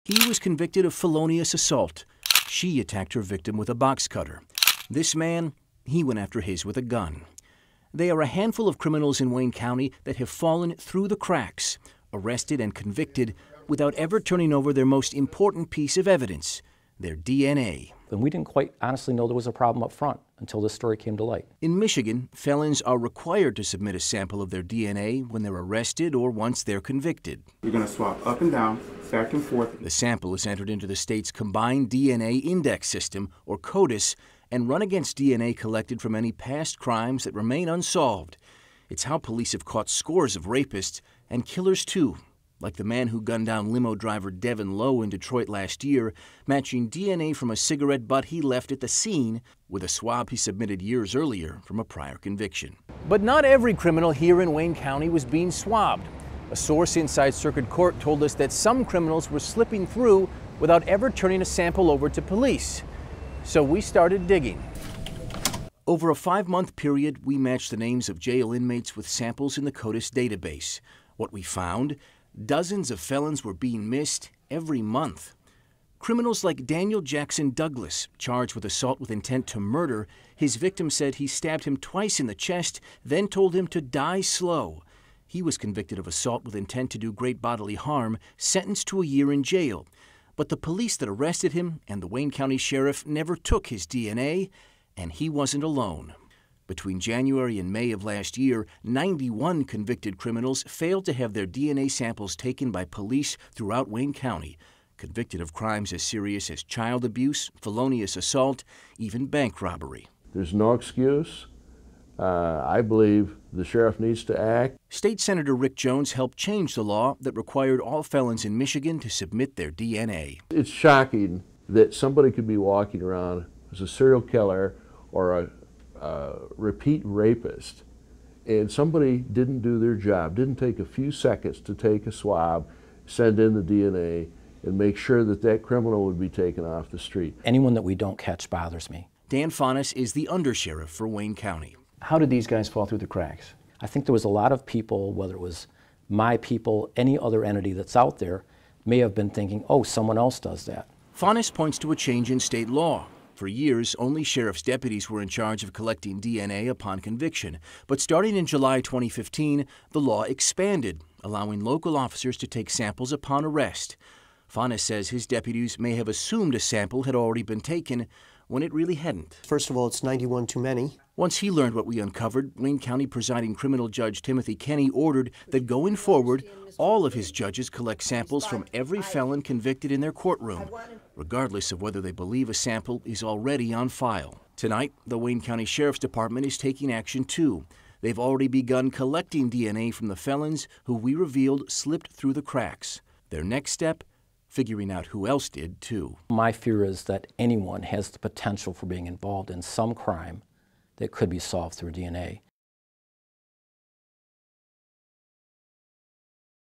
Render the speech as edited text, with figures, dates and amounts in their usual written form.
He was convicted of felonious assault. She attacked her victim with a box cutter. This man, he went after his with a gun. They are a handful of criminals in Wayne County that have fallen through the cracks, arrested and convicted without ever turning over their most important piece of evidence, their DNA. And we didn't quite honestly know there was a problem up front until this story came to light. In Michigan, felons are required to submit a sample of their DNA when they're arrested or once they're convicted. You're going to swap up and down, back and forth. The sample is entered into the state's Combined DNA Index System, or CODIS, and run against DNA collected from any past crimes that remain unsolved. It's how police have caught scores of rapists and killers too, like the man who gunned down limo driver Devin Lowe in Detroit last year, matching DNA from a cigarette butt he left at the scene with a swab he submitted years earlier from a prior conviction. But not every criminal here in Wayne County was being swabbed. A source inside Circuit Court told us that some criminals were slipping through without ever turning a sample over to police. So we started digging. Over a 5-month period, we matched the names of jail inmates with samples in the CODIS database. What we found? Dozens of felons were being missed every month. Criminals like Daniel Jackson Douglas, charged with assault with intent to murder, his victim said he stabbed him twice in the chest, then told him to die slow. He was convicted of assault with intent to do great bodily harm, sentenced to a year in jail. But the police that arrested him and the Wayne County Sheriff never took his DNA, and he wasn't alone. Between January and May of last year, 91 convicted criminals failed to have their DNA samples taken by police throughout Wayne County, convicted of crimes as serious as child abuse, felonious assault, even bank robbery. There's no excuse. I believe the sheriff needs to act. State Senator Rick Jones helped change the law that required all felons in Michigan to submit their DNA. It's shocking that somebody could be walking around as a serial killer or a repeat rapist, and somebody didn't do their job, didn't take a few seconds to take a swab, send in the DNA, and make sure that that criminal would be taken off the street. Anyone that we don't catch bothers me. Dan Fonis is the undersheriff for Wayne County. How did these guys fall through the cracks? I think there was a lot of people, whether it was my people, any other entity that's out there, may have been thinking, oh, someone else does that. Fonis points to a change in state law. For years, only sheriff's deputies were in charge of collecting DNA upon conviction. But starting in July 2015, the law expanded, allowing local officers to take samples upon arrest. Fonis says his deputies may have assumed a sample had already been taken when it really hadn't. First of all, it's 91 too many. Once he learned what we uncovered, Wayne County presiding criminal judge Timothy Kenny ordered that going forward, all of his judges collect samples from every felon convicted in their courtroom, regardless of whether they believe a sample is already on file. Tonight, the Wayne County Sheriff's Department is taking action too. They've already begun collecting DNA from the felons who we revealed slipped through the cracks. Their next step? Figuring out who else did too. My fear is that anyone has the potential for being involved in some crime that could be solved through DNA.